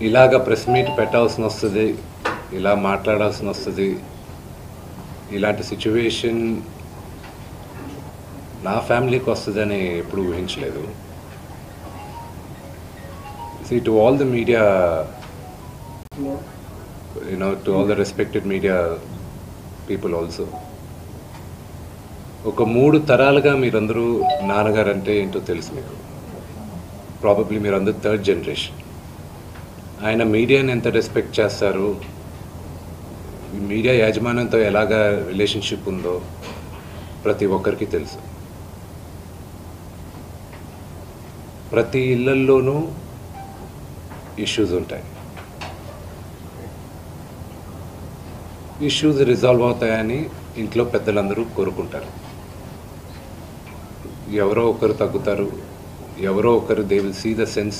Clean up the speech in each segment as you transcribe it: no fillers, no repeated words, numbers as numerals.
ఇలాగ press meet పెట్టాల్సిన వస్తుంది, ఇలా మాట్లాడాల్సిన వస్తుంది. ఇలాంటి సిచ్యువేషన్ నా ఫ్యామిలీకి వస్తుందని ఎప్పుడు ఊహించలేదు. To all the media, to all the respected media people also, ఒక 3 తరాలుగా మీరందరూ నాన్నగారు అంటే ఏంటో తెలుసు మీకు. ప్రాబబ్లీ మీరందరూ 3rd జనరేషన్. ఆయన మీడియాని ఎంత రెస్పెక్ట్ చేస్తారు, మీడియా యాజమాన్యంతో ఎలాగా రిలేషన్షిప్ ఉందో ప్రతి ఒక్కరికి తెలుసు. ప్రతి ఇళ్లల్లోనూ ఇష్యూస్ ఉంటాయి. ఇష్యూస్ రిజాల్వ్ అవుతాయని ఇంట్లో పెద్దలందరూ కోరుకుంటారు. ఎవరో ఒకరు తగ్గుతారు, ఎవరో ఒకరు they will see the sense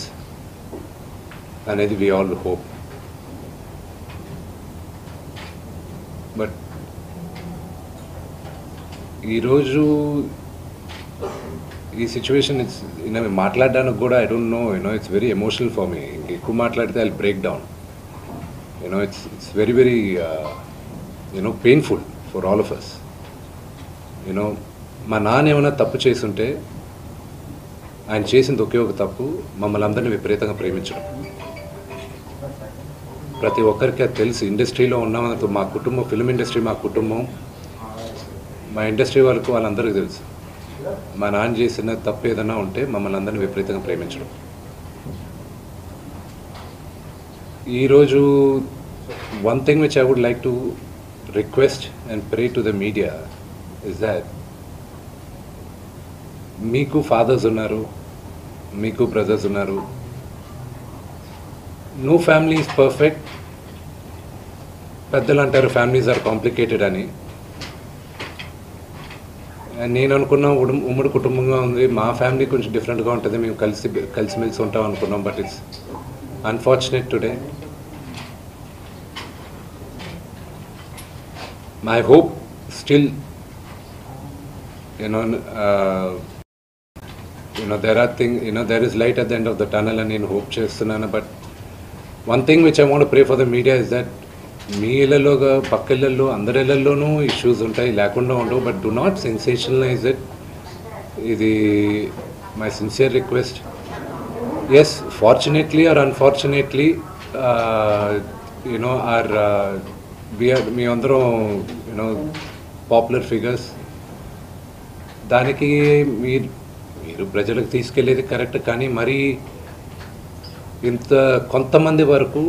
అనేది వి ఆల్ హోప్. బట్ ఈరోజు ఈ సిచ్యువేషన్ మాట్లాడడానికి కూడా I don't know, it's very emotional for me. ఎక్కువ మాట్లాడితే I break down. It's very very painful for all of us. మా నాన్న ఏమైనా తప్పు చేసుంటే ఆయన చేసింది ఒకే ఒక తప్పు, మమ్మల్ని అందరినీ విపరీతంగా ప్రేమించడం. ప్రతి ఒక్కరికి అది తెలుసు. ఇండస్ట్రీలో ఉన్నామంత మా కుటుంబం, ఫిల్మ్ ఇండస్ట్రీ మా కుటుంబం, మా ఇండస్ట్రీ వాళ్ళకు వాళ్ళందరికీ తెలుసు. మా నాన్న చేసిన తప్పు ఏదైనా ఉంటే మమ్మల్ని అందరినీ విపరీతంగా ప్రేమించడం. ఈరోజు one thing which I would like to request and pray to the media is that మీకు ఫాదర్స్ ఉన్నారు, మీకు బ్రదర్స్ ఉన్నారు. No family is perfect. పెద్దలు అంటారు ఫ్యామిలీస్ ఆర్ కాంప్లికేటెడ్ అని. నేను అనుకున్నా ఉమ్మడి కుటుంబంగా ఉంది, మా ఫ్యామిలీ కొంచెం డిఫరెంట్గా ఉంటుంది, మేము కలిసిమెలిసి ఉంటాం అనుకున్నాం. But it's unfortunate today. My hope still there is light at the end of the tunnel అని నేను హోప్ చేస్తున్నాను. But one thing which I want pray for the media is that మీ ఇళ్లలోగా పక్క ఇళ్లలో అందరి ఇళ్లలోనూ ఇష్యూస్ ఉంటాయి, లేకుండా ఉండవు. But do not sensationalise it. ఇది my sincere request. Yes, fortunately or unfortunately మీ అందరం పాపులర్ ఫిగర్స్. దానికి మీరు ప్రజలకు తీసుకెళ్ళేది కరెక్ట్, కానీ మరి ఇంత కొంతమంది వరకు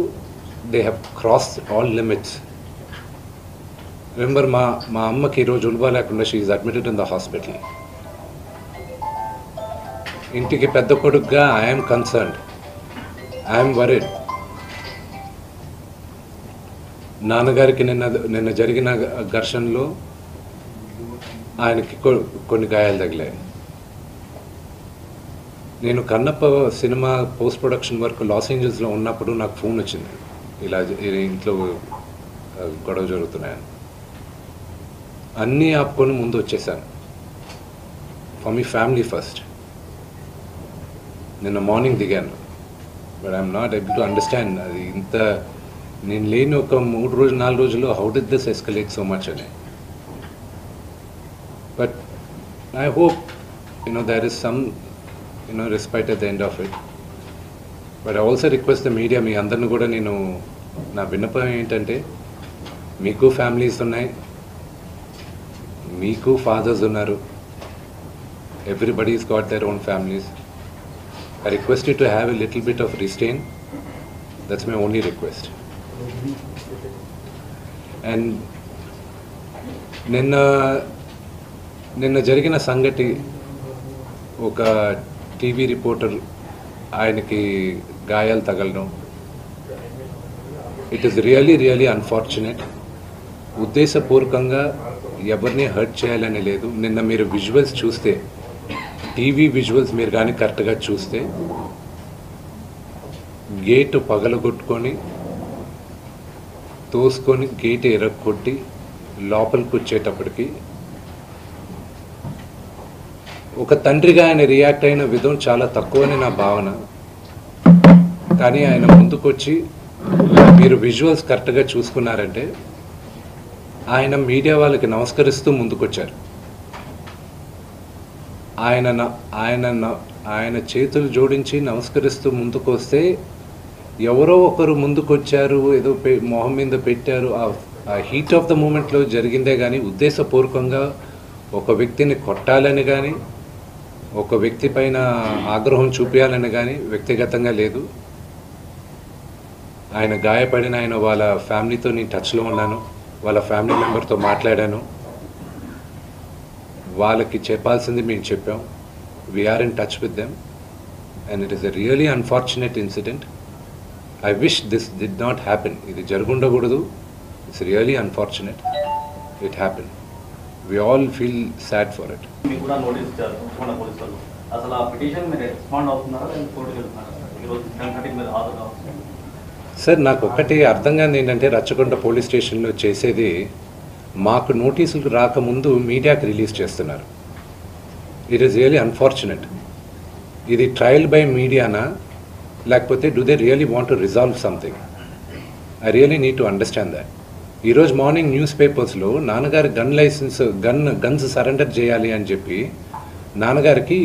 they have crossed all limits. Remember, మా అమ్మకి ఈరోజు ఉల్బా లేకుండా she is admitted in the hospital. ఇంటికి పెద్ద కొడుకుగా ఐఎమ్ కన్సర్న్డ్, ఐఎమ్ వరీడ్. నాన్నగారికి నిన్న జరిగిన ఘర్షణలో ఆయనకి కొన్ని గాయాలు తగిలాయి. నేను Kannappa cinema post production work Los ఏంజల్స్లో ఉన్నప్పుడు నాకు ఫోన్ వచ్చింది, ఇలా ఇంట్లో గొడవ జరుగుతున్నాయని. అన్నీ ఆపుకొని ముందు వచ్చేసాను. For me family first. నిన్న మార్నింగ్ దిగాను. But I'm not able to understand అది ఇంత నేను లేని ఒక 3-4 రోజుల్లో how did this escalate so much అని. But I hope there is some respite at the end of it. But I also request the media, మీ అందరిని కూడా నేను నా విన్నపం ఏంటంటే, మీకు ఫ్యామిలీస్ ఉన్నాయి, మీకు ఫాదర్స్ ఉన్నారు, everybody's got their own families. I request you to have a little bit of restraint. That's my only request. And నిన్న జరిగిన సంగతి, ఒక టీవీ రిపోర్టర్ ఆయనకి గాయాలు తగలడం, ఇట్ ఈస్ రియలీ అన్ఫార్చునేట్. ఉద్దేశపూర్వకంగా ఎవరిని హర్ట్ చేయాలని లేదు. నిన్న మీరు విజువల్స్ చూస్తే, టీవీ విజువల్స్ మీరు కానీ కరెక్ట్గా చూస్తే, గేటు పగలగొట్టుకొని తోసుకొని గేటు ఎరగొట్టి లోపలికి వచ్చేటప్పటికి ఒక తండ్రిగా ఆయన రియాక్ట్ అయిన విధం చాలా తక్కువని నా భావన. కానీ ఆయన ముందుకొచ్చి మీరు విజువల్స్ కరెక్ట్గా చూసుకున్నారంటే ఆయన మీడియా వాళ్ళకి నమస్కరిస్తూ ముందుకొచ్చారు. ఆయన చేతులు జోడించి నమస్కరిస్తూ ముందుకు వస్తే ఎవరో ఒకరు ముందుకొచ్చారు, ఏదో మొహం మీద పెట్టారు. ఆ హీట్ ఆఫ్ ద మూమెంట్లో జరిగిందే కానీ ఉద్దేశపూర్వకంగా ఒక వ్యక్తిని కొట్టాలని కానీ ఒక వ్యక్తి పైన ఆగ్రహం చూపించాలని కానీ వ్యక్తిగతంగా లేదు. ఆయన గాయపడిన వాళ్ళ ఫ్యామిలీతో నేను టచ్లో ఉన్నాను, వాళ్ళ ఫ్యామిలీ మెంబర్తో మాట్లాడాను. వాళ్ళకి చెప్పాల్సింది మేము చెప్పాం. We're in touch with them and it is a really unfortunate incident. I wish this did not happen. ఇది జరుగుండకూడదు. It's really unfortunate. It happen. We all feel sad for it. Sir, నాకు ఒక్కటి అర్థం కాదు ఏంటంటే రచ్చకొండ పోలీస్ స్టేషన్లో చేసేది మాకు నోటీసులు రాకముందు మీడియాకి రిలీజ్ చేస్తున్నారు. It is really unfortunate. ఇది ట్రయల్ బై మీడియానా లేకపోతే do they really want to resolve something? I really need to understand that. ఈరోజు మార్నింగ్ న్యూస్ పేపర్స్లో నాన్నగారి గన్స్ సరెండర్ చేయాలి అని చెప్పి నాన్నగారికి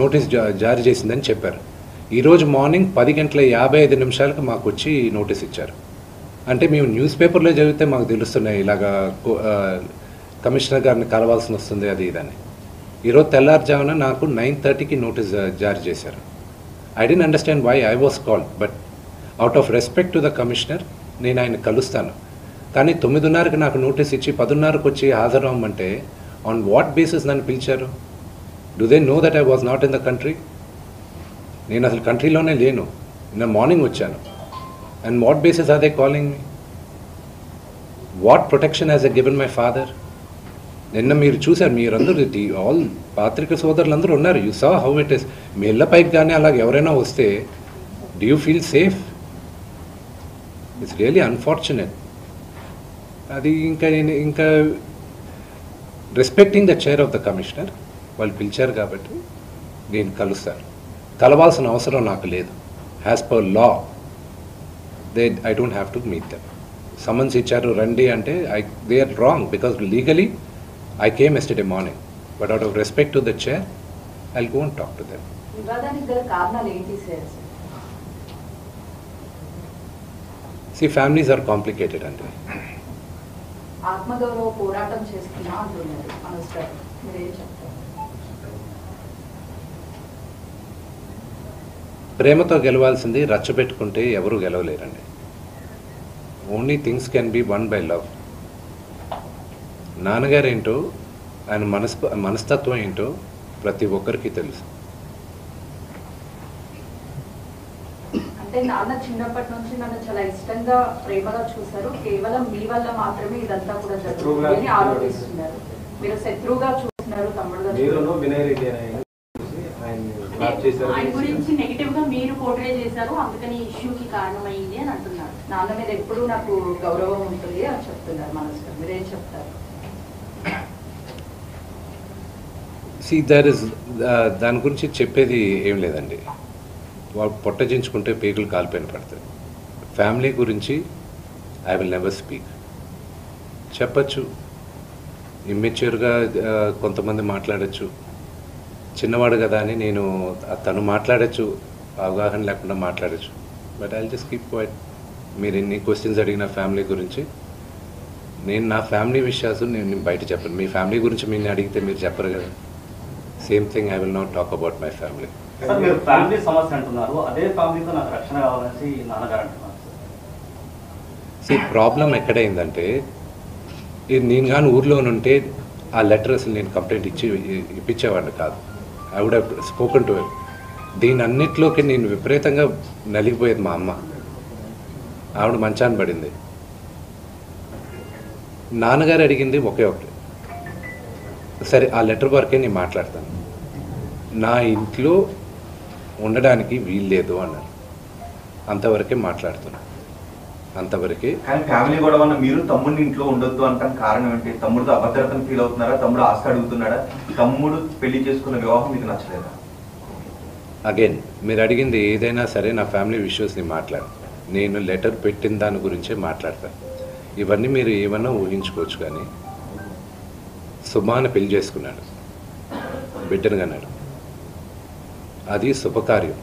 నోటీస్ జారీ చేసిందని చెప్పారు. ఈరోజు మార్నింగ్ 10:55 మాకు వచ్చి నోటీస్ ఇచ్చారు. అంటే మేము న్యూస్ పేపర్లో చదివితే మాకు తెలుస్తున్నాయి ఇలాగా కమిషనర్ గారిని కలవాల్సి వస్తుంది అది ఇదని. ఈరోజు తెల్లారుజామున నాకు 9:30కి నోటీస్ జారీ చేశారు. I don't understand why I was called, but out of respect to the commissioner నేను ఆయన కలుస్తాను. కానీ 9:30కి నాకు నోటీస్ ఇచ్చి 10:30కి వచ్చి హాజరవ్వమంటే ఆన్ వాట్ బేసిస్ నన్ను పిలిచారు? Do they know that I was not in the country? నేను అసలు కంట్రీలోనే లేను. నేను మార్నింగ్ వచ్చాను. And what basis are they calling me? What protection has a given my father? నిన్న మీరు చూశారు, మీరందరూ ఆల్ పాత్రిక సోదరులందరూ ఉన్నారు. You saw how it is. మీ ఇళ్ళ పైకి కానీ అలాగ ఎవరైనా వస్తే do you feel safe? It's really unfortunate. అది ఇంకా respecting the chair of the commissioner వాళ్ళు పిలిచారు కాబట్టి నేను కలుస్తాను. కలవాల్సిన అవసరం నాకు లేదు. As per law I don't have to meet them. Summons ఇచ్చారు రండి అంటే they are wrong because legally I came yesterday morning, but out of respect to the chair, I'll go and talk to them. See, families are complicated, Andre. ప్రేమతో గెలవాల్సింది రచ్చబెట్టుకుంటే ఎవరు గెలవలేరండి. Only things can be won by love. నాన్నగారు ఏంటో ఆయన మనస్తత్వం ఏంటో ప్రతి ఒక్కరికి తెలుసు. అంటే నాన్న చిన్నప్పటి నుంచి నన్ను చాలా ఇష్టంగా ప్రేమగా చూశారు. కేవలం మీ వల్ల మాత్రమే ఇదంతా కూడా జరుగుతుంది అని ఆరోపిస్తున్నారు. మీరు శత్రువుగా చూస్తున్నారు తమ్ముడుగా. ఆయన గురించి నెగిటివ్ గా మీరు పోర్ట్రే చేశారు, అందుకని ఇష్యూకి కారణమైంది అని అంటున్నారు. నాన్న మీద ఎప్పుడు నాకు గౌరవం ఉంటుంది అని చెప్తున్నారు. మనసులో మీరేం చెప్తారు? దాని గురించి చెప్పేది ఏం లేదండి. వాళ్ళు పొట్టజించుకుంటే పేగులు కాలిపోయిన పడతాయి. ఫ్యామిలీ గురించి ఐ విల్ నెవర్ స్పీక్. చెప్పచ్చు, ఇమ్మెచ్యూర్గా కొంతమంది మాట్లాడచ్చు, చిన్నవాడు కదా అని నేను తను మాట్లాడచ్చు, అవగాహన లేకుండా మాట్లాడచ్చు. But I just keep quiet. మీరు ఎన్ని క్వశ్చన్స్ అడిగిన ఫ్యామిలీ గురించి నేను నా ఫ్యామిలీ విషయాలు నేను బయట చెప్పను. మీ ఫ్యామిలీ గురించి మీరు అడిగితే మీరు చెప్పరు కదా. Same thing I will not talk about my family. మీరు ఫ్యామిలీ సమస్య అంటున్నారు, అదే ఫ్యామిలీతో నాకు రక్షణ కావాలని నాన్నగారు అంటున్నారు. ప్రాబ్లం ఎక్కడైందంటే నేను కానీ ఊర్లోనుంటే ఆ లెటర్ అసలు నేను కంప్లైంట్ ఇప్పించేవాడిని కాదు. I would have spoken to him. దీని అన్నిట్లోకి నేను విపరీతంగా నలిగిపోయేది మా అమ్మ. ఆవిడ మంచాన్ని పడింది. నాన్నగారు అడిగింది ఒకే ఒకటి, సరే ఆ లెటర్ వరకే నేను మాట్లాడతాను, నా ఇంట్లో ఉండడానికి వీల్లేదు అన్నారు. అంతవరకే మాట్లాడుతున్నాను. అంతవరకే. కానీ ఫ్యామిలీ గొడవ మీరు తమ్ముడిని ఇంట్లో ఉండొద్దు అంటానికి కారణం ఏంటి? తమ్ముడితో అభద్రతను ఫీల్ అవుతున్నారా? తమ్ముడు ఆస్తి అడుగుతున్నాడా? తమ్ముడు పెళ్లి చేసుకున్న వివాహం మీకు నచ్చలేదా? అగైన్ మీరు అడిగింది ఏదైనా సరే నా ఫ్యామిలీ ఇష్యూస్ని మాట్లాడు, నేను లెటర్ పెట్టిన దాని గురించే మాట్లాడతాను. ఇవన్నీ మీరు ఏమన్నా ఊహించుకోవచ్చు. కానీ సుమాని పెళ్లి చేసుకున్నాడు, బిడ్డను కన్నాడు, అది శుభకార్యం,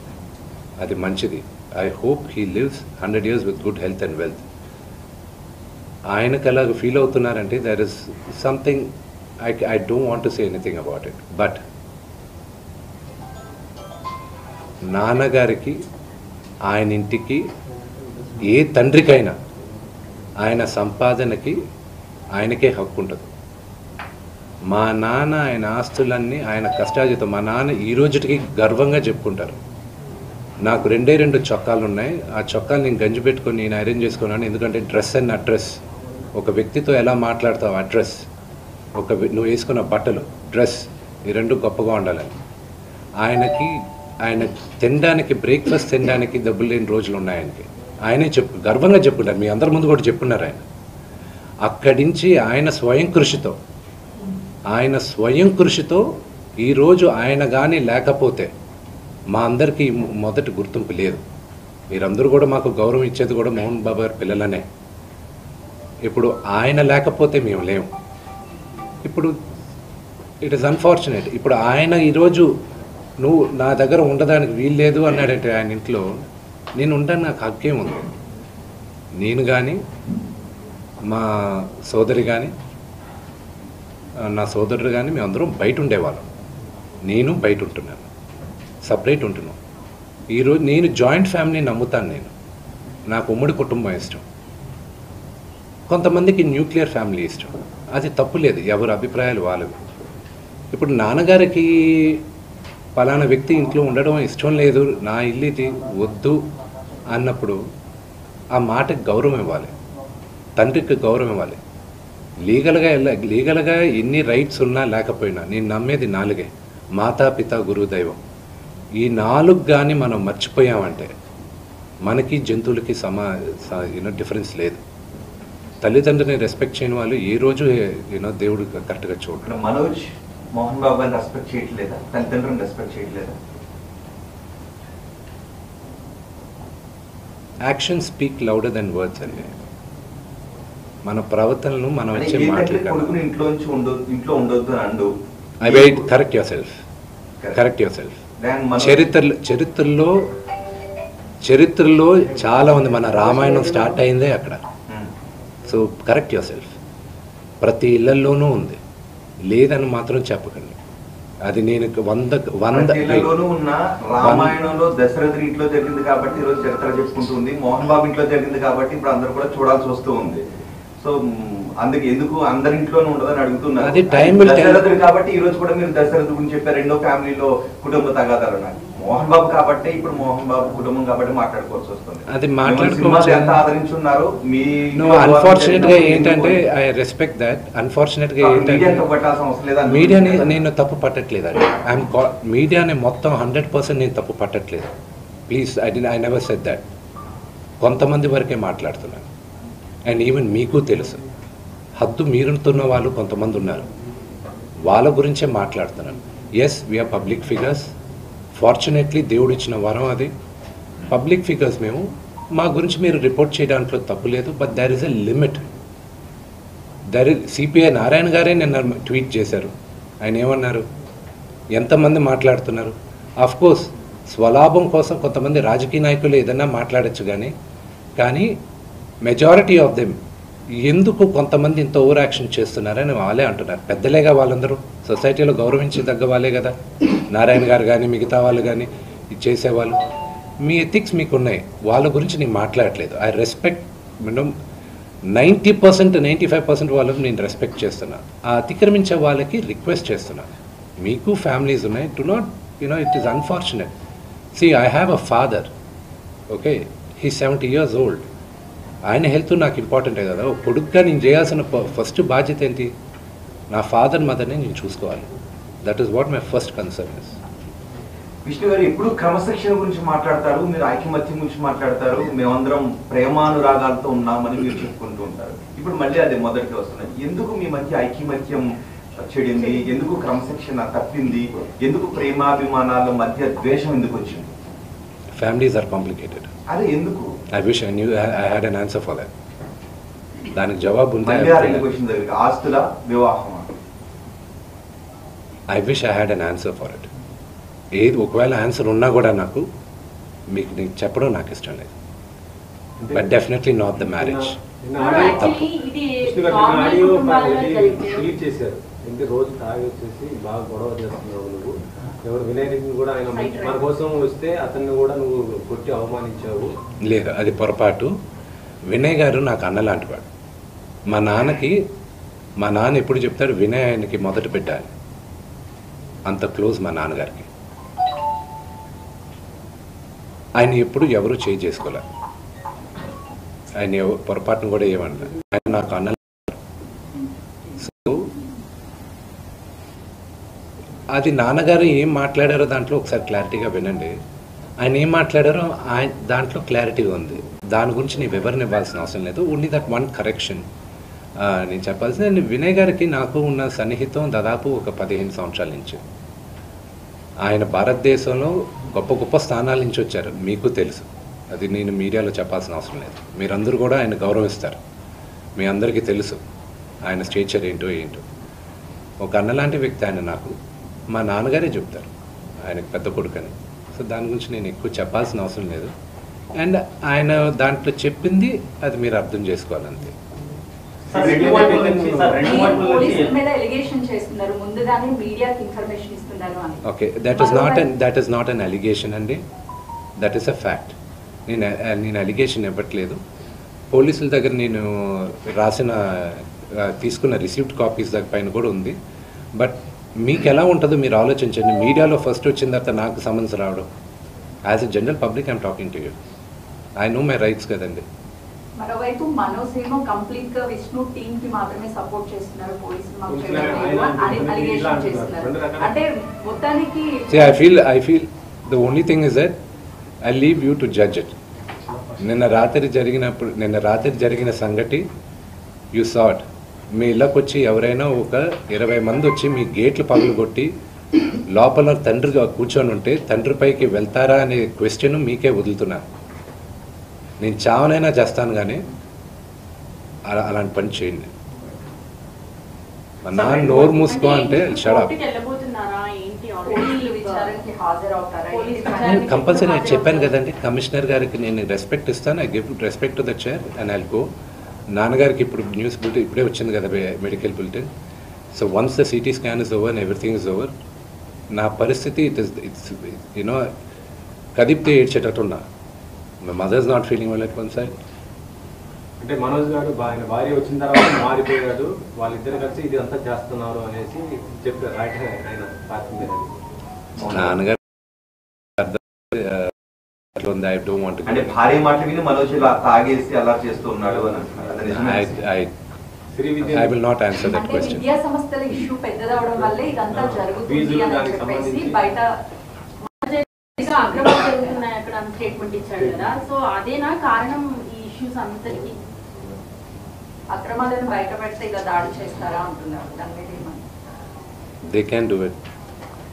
అది మంచిది. I hope he lives 100 years with good health and wealth. ఆయనకు అలాగ ఫీల్ అవుతున్నారంటే there is something I don't want to say anything about it. But నాన్నగారికి ఆయన ఇంటికి ఏ తండ్రికైనా ఆయన సంపాదనకి ఆయనకే హక్కు ఉంటుంది. మా నాన్న ఆయన ఆస్తులన్నీ ఆయన కష్టార్జితం. మా నాన్న ఈ రోజుకి గర్వంగా చెప్పుకుంటారు, నాకు 2 చొక్కాలు ఉన్నాయి, ఆ చొక్కాలు నేను గంజి పెట్టుకొని నేను అరేంజ్ చేసుకున్నాను. ఎందుకంటే డ్రెస్ అండ్ అడ్రస్, ఒక వ్యక్తితో ఎలా మాట్లాడతావు అడ్రస్, నువ్వు వేసుకున్న బట్టలు డ్రెస్, ఈ 2 గొప్పగా ఉండాలని. ఆయన తినడానికి బ్రేక్ఫాస్ట్ తినడానికి డబ్బులు లేని రోజులు ఉన్నాయి ఆయనకి. ఆయనే గర్వంగా చెప్పుకుంటారు, మీ అందరి ముందు కూడా చెప్పున్నారు. ఆయన అక్కడి నుంచి ఆయన స్వయం కృషితో ఈరోజు ఆయన కానీ లేకపోతే మా అందరికీ మొదటి గుర్తింపు లేదు. మీరందరూ కూడా మాకు గౌరవం ఇచ్చేది కూడా మోహన్ బాబు గారి పిల్లలనే. ఇప్పుడు ఆయన లేకపోతే మేము లేము. ఇప్పుడు ఇట్ ఈస్ అన్ఫార్చునేట్. ఇప్పుడు ఆయన ఈరోజు నువ్వు నా దగ్గర ఉండడానికి వీలు లేదు అన్నాడంటే ఆయన ఇంట్లో, నేను ఉంటాను, నాకు హక్కేం ఉంది. నేను కానీ మా సోదరి కానీ నా సోదరుడు కానీ మేమందరం బయట ఉండేవాళ్ళం. నేను బయట ఉంటున్నాను, సపరేట్ ఉంటున్నాం. ఈరోజు నేను జాయింట్ ఫ్యామిలీని నమ్ముతాను. నాకు ఉమ్మడి కుటుంబం ఇష్టం, కొంతమందికి న్యూక్లియర్ ఫ్యామిలీ ఇష్టం. అది తప్పు లేదు, ఎవరి అభిప్రాయాలు వాళ్ళవి. ఇప్పుడు నాన్నగారికి పలానా వ్యక్తి ఇంట్లో ఉండడం ఇష్టం లేదు, నా ఇల్లు ఇది వద్దు అన్నప్పుడు ఆ మాటకి గౌరవం ఇవ్వాలి, తండ్రికి గౌరవం ఇవ్వాలి. లీగల్గా ఎన్ని రైట్స్ ఉన్నా లేకపోయినా నేను నమ్మేది 4: మాతా, పిత, గురు, దైవం. ఈ 4 కానీ మనం మర్చిపోయామంటే మనకి జంతువులకి డిఫరెన్స్ లేదు. తల్లిదండ్రులని రెస్పెక్ట్ చేయని వాళ్ళు ఏ రోజు దేవుడు కరెక్ట్గా చూడరు. మనోజ్ మోహన్ బాబు గారిని రెస్పెక్ట్ చేయట్లేదా? తల్లిదండ్రులను రెస్పెక్ట్ చేయట్లేదా? Action speak louder than words అండి. మన ప్రవర్తనను మనం వచ్చే మాటలు ఇంట్లో ఉండొద్దు అండు. Correct your self. చరిత్రలో చాలా ఉంది. మన రామాయణం స్టార్ట్ అయిందే అక్కడ. So correct your self. ప్రతి ఇళ్లలోనూ ఉంది, లేదని మాత్రం చెప్పకండి. అది నేను 100 ఉన్న రామాయణంలో దశరథుడి ఇంట్లో జరిగింది కాబట్టి ఈరోజు చరిత్ర చెప్పుకుంటుంది. మోహన్ బాబు ఇంట్లో జరిగింది కాబట్టి ఇప్పుడు అందరూ కూడా చూడాల్సి వస్తూ ఉంది. సో అందుకే ఎందుకు అందరి ఇంట్లోనే ఉండదని అడుగుతున్నారు. దశరథుడు కాబట్టి ఈ రోజు కూడా మీరు దశరథుడి గురించి చెప్పారు. 2వ ఫ్యామిలీలో కుటుంబ తగాదాలు ఉన్నాయి. మోహన్ బాబు కాబట్టి ఇప్పుడు మోహన్ బాబు కుటుంబం కాబట్టి మాట్లాడుకోవాల్సి వస్తుంది. అది మాట్లాడుకోవచ్చు. ఎంత ఆదరించున్నారు మీ అన్ఫార్చునేట్ గా ఏంటంటే ఐ రెస్పెక్ట్ దట్. అన్ఫార్చునేట్ గా ఏంటంటే మీడియాని నేను తప్పు పట్టట్లేదండి. మీడియాని మొత్తం 100% నేను తప్పు పట్టట్లేదు. Please, I never said that. కొంతమంది వరకే మాట్లాడుతున్నాను. అండ్ ఈవెన్ మీకు తెలుసు, హద్దు మీరుతున్న వాళ్ళు కొంతమంది ఉన్నారు, వాళ్ళ గురించే మాట్లాడుతున్నాను. Yes, we're public figures. Fortunately దేవుడు ఇచ్చిన వరం అది. పబ్లిక్ ఫిగర్స్ మేము. మా గురించి మీరు రిపోర్ట్ చేయడానికి తప్పు లేదు. But there is a limit. CPI Narayana గారే నిన్న ట్వీట్ చేశారు. ఆయన ఏమన్నారు? ఎంతమంది మాట్లాడుతున్నారు? ఆఫ్ కోర్స్ స్వలాభం కోసం కొంతమంది రాజకీయ నాయకులు ఏదైనా మాట్లాడచ్చు, కానీ మెజారిటీ ఆఫ్ దెమ్ ఎందుకు కొంతమంది ఇంత ఓవర్ యాక్షన్ చేస్తున్నారని వాళ్ళే అంటున్నారు. పెద్దలేగా వాళ్ళందరూ, సొసైటీలో గౌరవించదగ్గ వాళ్ళే కదా. నారాయణ గారు కానీ మిగతా వాళ్ళు కానీ ఇది చేసేవాళ్ళు. మీ ఎథిక్స్ మీకు ఉన్నాయి, వాళ్ళ గురించి నేను మాట్లాడట్లేదు. I respect. 90% 95% వాళ్ళకి నేను రెస్పెక్ట్ చేస్తున్నాను. ఆ అతిక్రమించే వాళ్ళకి రిక్వెస్ట్ చేస్తున్నాను, మీకు ఫ్యామిలీస్ ఉన్నాయి. Do not it is unfortunate. See, I have a father. Okay, he 70 years old. ఆయన హెల్త్ నాకు ఇంపార్టెంటే కదా. కొడుకుగా నేను చేయాల్సిన ఫస్ట్ బాధ్యత ఏంటి? నా ఫాదర్ మదర్ని నేను చూసుకోవాలి. That is what my first concern is. Vishnu గారు ఎప్పుడు క్రమశిక్షణ గురించి మాట్లాడతారు, మీరు ఐకమత్యం గురించి మాట్లాడతారు, మేమందరం ప్రేమానురాగాలతో ఉన్నామని మీరు చెప్పుకుంటూ ఉంటారు. ఇప్పుడు మళ్ళీ అదే మొదటికి వస్తున్నది. ఎందుకు మీ మధ్య ఐకమత్యం చెడింది? ఎందుకు క్రమశిక్షణ తప్పింది? ఎందుకు ప్రేమాభిమానాల మధ్య ద్వేషం ఎందుకు వచ్చింది? Families are complicated. అదే ఎందుకు? I wish I knew I had an answer for that. దానికి జవాబు ఉంటే మళ్ళీ ఆ రెండు క్వశ్చన్ దగ్గరికి, ఆస్తుల వివాహమా? I wish I had an answer for it. ఏది ఒకవేళ ఆన్సర్ ఉన్నా కూడా నాకు నీకు చెప్పడం నాకు ఇష్టం లేదు. But definitely not the marriage. చేశారు ఇంటి రోజు తాగి వచ్చేసి బాగా గొడవ చేస్తున్నావు నువ్వు. ఎవరు వినయని కూడా ఆయన మన కోసం వస్తే అతన్ని కూడా నువ్వు కొట్టి అవమానించావు. లేదు, అది పొరపాటు. వినయ్ గారు నాకు అన్న లాంటి వాడు. మా నాన్న ఎప్పుడు చెప్తాడు, వినయ్ ఆయనకి మొదట పెట్టాలి. అంత క్లోజ్ మా నాన్నగారికి. ఆయన ఎప్పుడు ఎవరు చేయి చేసుకోలే. ఆయన పొరపాటును కూడా ఏమన్నా. ఆయన నాకు అన్న. సో అది నాన్నగారు ఏం మాట్లాడారో దాంట్లో ఒకసారి క్లారిటీగా వినండి. ఆయన ఏం మాట్లాడారో ఆయన దాంట్లో క్లారిటీగా ఉంది. దాని గురించి నేను వివరణ ఇవ్వాల్సిన అవసరం లేదు. ఓన్లీ దట్ వన్ కరెక్షన్ నేను చెప్పాల్సింది. వినయ్ గారికి నాకు ఉన్న సన్నిహితం దాదాపు ఒక 15 సంవత్సరాల నుంచి. ఆయన భారతదేశంలో గొప్ప గొప్ప స్థానాల నుంచి వచ్చారు, మీకు తెలుసు. అది నేను మీడియాలో చెప్పాల్సిన అవసరం లేదు. మీరందరూ కూడా ఆయన గౌరవిస్తారు. మీ అందరికీ తెలుసు ఆయన స్టేచర్ ఏంటో. ఒక అన్నలాంటి వ్యక్తి ఆయన నాకు. మా నాన్నగారే చెప్తారు ఆయనకు పెద్ద కొడుకని. సో దాని గురించి నేను ఎక్కువ చెప్పాల్సిన అవసరం లేదు. అండ్ ఆయన దాంట్లో చెప్పింది అది మీరు అర్థం చేసుకోవాలంతే. Okay, that is not an allegation అండి, దట్ ఈస్ అ ఫ్యాక్ట్. నేను అలిగేషన్ ఇవ్వట్లేదు. పోలీసుల దగ్గర నేను తీసుకున్న రిసీప్ట్ కాపీస్ దగ్గర పైన కూడా ఉంది. బట్ మీకు ఎలా ఉంటుందో మీరు ఆలోచించండి. మీడియాలో ఫస్ట్ వచ్చిన తర్వాత నాకు సమన్స్ రావడం. As a general public I'm talking to you. I know my rights కదండి. మరోవైపు మనోజ్ ఏమో కంప్లీట్ గా విష్ణు టీమ్ కి మాత్రమే సపోర్ట్ చేస్తున్నారు, పోలీసులు అలిగేషన్ చేస్తున్నారు. అంటే మొత్తానికి I feel the only thing is that I leave you to judge it. నిన్న రాత్రి జరిగిన సంగతి యూ saw it. మీ ఇళ్ళకి వచ్చి ఎవరైనా ఒక 20 మంది వచ్చి మీ గేట్లు పగులు కొట్టి లోపల తండ్రిగా కూర్చొని ఉంటే తండ్రిపైకి వెళ్తారా అనే క్వశ్చన్ మీకే వదులుతున్నాను. నేను చావనైనా చేస్తాను, కానీ అలాంటి పని చేయండి. మా నాన్న నోరు మూసుకో అంటే షడప్. కంపల్సరీ చెప్పాను కదండి, కమిషనర్ గారికి నేను రెస్పెక్ట్ ఇస్తాను. I give respect to the chair and I'll go. నాన్నగారికి ఇప్పుడు న్యూస్ బులెటిన్ ఇప్పుడే వచ్చింది కదా, medical bulletin. So once the CT scan is over and everything is over, నా పరిస్థితి ఇట్స్ యూనో కదిపితే ఏడ్చేటట్టున్నా. My mother is not feeling well at one side. అంటే మనోజ్ గారు ఆయన భార్య వచ్చిన తర్వాత మారిపోయాడు, వాళ్ళిద్దరు కలిసి ఇది అంతా చేస్తున్నారు అనేసి చెప్పారు ఆయన పార్టీ మీద. నాన్నగారు అంటే భార్య మాట విని మనోజ్ ఇలా తాగేసి అలా చేస్తూ ఉన్నాడు అని I will not answer that question. విద్యా సంస్థల ఇష్యూ పెద్దదవడం వల్లే ఇదంతా జరుగుతుంది అని చెప్పేసి బయట అక్రమాలు జరుగుతున్నాయి అక్కడ స్టేట్మెంట్ ఇచ్చాడు కదా. సో అదేనా కారణం ఈ ఇష్యూస్ అంతటికి? అక్రమాలను బయట పెడితే ఇలా దాడి చేస్తారా అంటున్నారు. దాని మీద ఏమని? They can do it.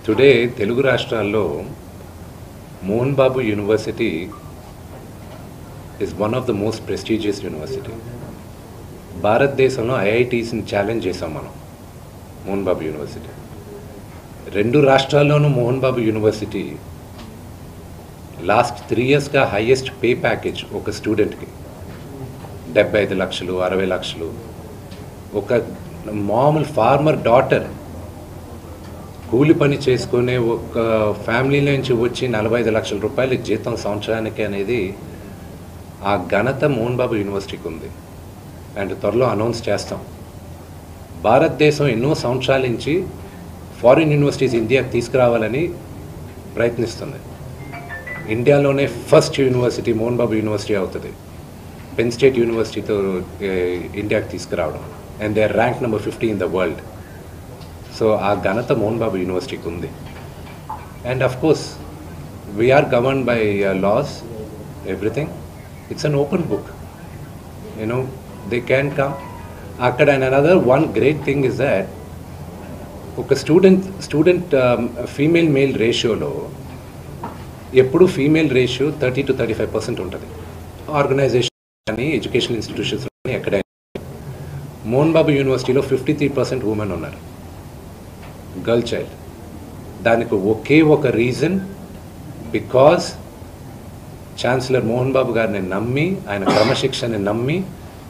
Today Telugu రాష్ట్రాల్లో Mohan Babu university is one of the most prestigious university. భారతదేశంలో ఐఐటీస్ని ఛాలెంజ్ చేసాం మనం. మోహన్ బాబు యూనివర్సిటీ 2 రాష్ట్రాల్లోనూ మోహన్ బాబు యూనివర్సిటీ లాస్ట్ 3 yearsగా హైయెస్ట్ పే ప్యాకేజ్ ఒక స్టూడెంట్కి 75 లక్షలు 60 లక్షలు. ఒక మామూలు ఫార్మర్ డాటర్ కూలి పని చేసుకునే ఒక ఫ్యామిలీ నుంచి వచ్చి 45 లక్షల రూపాయల జీతం సంవత్సరానికి అనేది ఆ ఘనత మోహన్ బాబు యూనివర్సిటీకి ఉంది. అండ్ త్వరలో అనౌన్స్ చేస్తాం. భారతదేశం ఎన్నో సంవత్సరాల నుంచి ఫారిన్ యూనివర్సిటీస్ ఇండియాకి తీసుకురావాలని ప్రయత్నిస్తుంది. ఇండియాలోనే first university Mohan Babu university అవుతుంది. పెన్ స్టేట్ యూనివర్సిటీతో ఇండియాకి తీసుకురావడం. And they are rank number 50 in the world. So ఆ ఘనత మోహన్ బాబు యూనివర్సిటీకి ఉంది. And of course we are governed by laws, everything. It's an open book. You know, they can come. Akkada, and another one great thing is that ఒక student female male రేషియోలో ఎప్పుడు female ratio 30 to 35% ఉంటుంది. Organisation కానీ educational institutions కానీ ఎక్కడైనా. మోహన్ బాబు యూనివర్సిటీలో 53% women ఉన్నారు, girl child. దానికి ఒకే ఒక reason, because chancellor Mohan Babu గారిని నమ్మి, ఆయన క్రమశిక్షణని నమ్మి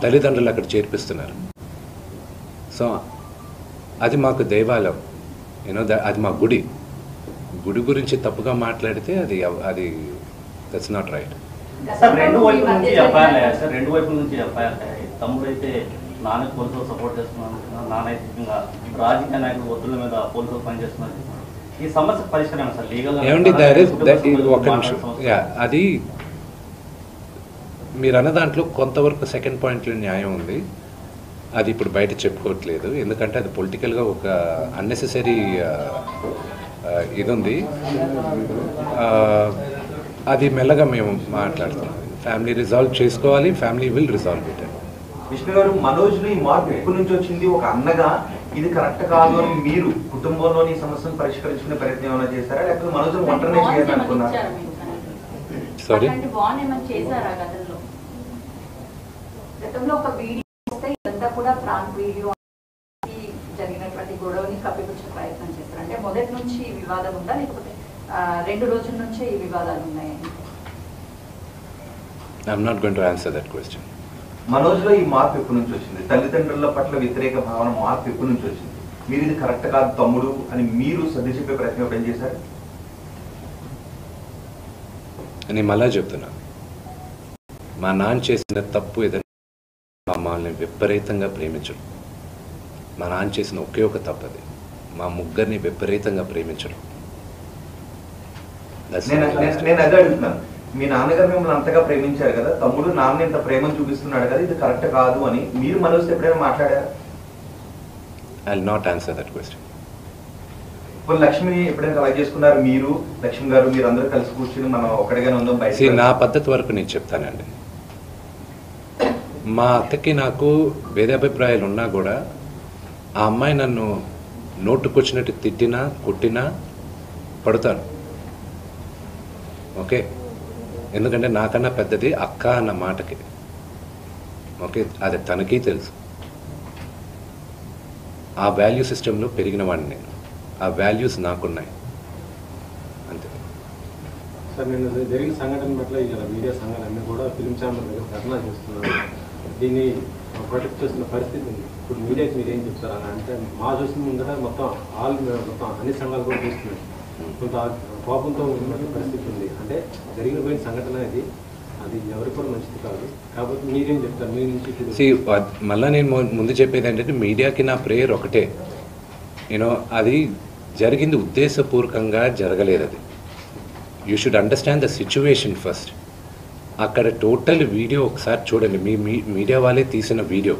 తల్లిదండ్రులు అక్కడ చేర్పిస్తున్నారు. సో అది మాకు దేవాలయం, యూనో, అది మా గుడి గురించి తప్పుగా మాట్లాడితే అది దట్స్ నాట్ రైట్. సార్ రెండు వైపుల నుంచి ఎఫ్ఐఆర్ అయ్యారు సార్, రెండు వైపుల నుంచి ఎఫ్ఐఆర్ అయ్యాయి. తమ్ముడు అయితే నాన్నకు పోలీసులు సపోర్ట్ చేస్తున్నాను, నానైతికంగా రాజకీయ నాయకులు ఒత్తుల మీద పోలీసులు పనిచేస్తున్నారు. ఈ సమస్య పరిష్కారం సార్ లీగల్ ఏమండి, ఒక నిమిషం. అది మీరు అన్న దాంట్లో కొంతవరకు సెకండ్ పాయింట్లో న్యాయం ఉంది. అది ఇప్పుడు బయట చెప్పుకోవట్లేదు, ఎందుకంటే అది పొలిటికల్గా ఒక అన్నెసెసరీ ఇది ఉంది. అది మెల్లగా మేము మాట్లాడుతున్నాం. ఫ్యామిలీ రిజాల్వ్ చేసుకోవాలి, family will resolve it. Vishnu గారు, మనోజ్లో ఈ మార్పు ఎప్పటి నుంచి వచ్చింది? ఒక అన్నగా ఇది కరెక్ట్ కాదు అని మీరు కుటుంబంలోని సమస్యను పరిష్కరించుకునే ప్రయత్నం ఏమైనా చేశారా, లేకపోతే మనోజ్ ఒంటరినే చేయాలనుకున్నారా? సారీ, గతంలో ఒక వీడియో వస్తే ఇదంతా కూడా ప్రాంక్ వీడియో జరిగినటువంటి గొడవని కప్పిపుచ్చే ప్రయత్నం చేస్తారు. అంటే మొదటి నుంచి ఈ వివాదం ఉందా, లేకపోతే 2 రోజుల నుంచే ఈ వివాదాలు ఉన్నాయని? I'm not going to answer that question. మనోజ్లో ఈ మార్పు ఎప్పటి నుంచి వచ్చింది? తల్లిదండ్రుల పట్ల వ్యతిరేక భావన మార్పు ఎప్పటి నుంచి వచ్చింది? మీరు ఇది కరెక్ట్ కాదు తమ్ముడు అని మీరు సర్ది చెప్పే ప్రయత్నం ఎప్పుడేం చేశారు? నేను మళ్ళా చెప్తున్నా, మా నాన్న చేసిన తప్పు ఏదైనా మమ్మల్ని విపరీతంగా ప్రేమించడం. మా నాన్న చేసిన ఒకే ఒక తప్పు అది, మా ముగ్గురిని విపరీతంగా ప్రేమించడం. నేను అదే అడుగుతున్నాను, మీ నాన్నగారు మిమ్మల్ని అంతగా ప్రేమించారు కదా, తమ్ముడు నాన్న ఇంత ప్రేమను చూపిస్తున్నాడు కదా, ఇది కరెక్ట్ కాదు అని మీరు మనోజ్ ఎప్పుడైనా మాట్లాడారు? I will not answer that question. ఇప్పుడు లక్ష్మిని ఎప్పుడైనా కలెక్ట్ చేసుకున్నారు మీరు, లక్ష్మి గారు, మీరు అందరూ కలిసి కూర్చుని మనం ఒక్కడిగానే ఉందాం బయట? నా పద్ధతి వరకు నేను చెప్తానండి. మా అత్తకి నాకు భేదాభిప్రాయాలు ఉన్నా కూడా ఆ అమ్మాయి నన్ను నోటుకొచ్చినట్టు తిట్టినా కొట్టినా పడతాను. ఓకే, ఎందుకంటే నాకన్నా పెద్దది అక్క అన్న మాటకి. ఓకే, అది తనకి తెలుసు. ఆ వాల్యూ సిస్టంలో పెరిగిన వాడిని నేను, ఆ వాల్యూస్ నాకున్నాయి అంతే. సార్, నేను జరిగిన సంఘటన పట్ల ఇలా మీడియా సంఘాలన్నీ కూడా ఫిలిం ఛాంబర్ దగ్గర ధర్నా చేస్తున్నారు. దీన్ని ప్రొటెక్ట్ చేస్తున్న పరిస్థితి ఉంది. ఇప్పుడు మీడియాకి మీరు ఏం చెప్తారు అని అంటే, మా చూసిన ముందర మొత్తం అన్ని సంఘాలు కూడా చూస్తున్నాయి. కొంత కోపంతో ఉన్న పరిస్థితి ఉంది. అంటే జరిగిపోయిన సంఘటన అది ఎవరికి కూడా మంచిది కాదు. కాబట్టి మీరేం చెప్తారు మీ నుంచి? మళ్ళీ నేను ముందు చెప్పేది ఏంటంటే, మీడియాకి నా ప్రేయర్ ఒకటే, యూనో, అది జరిగింది ఉద్దేశపూర్వకంగా జరగలేదు. అది you should understand the situation first. అక్కడ టోటల్ వీడియో ఒకసారి చూడండి, మీ మీడియా వాళ్ళే తీసిన వీడియో.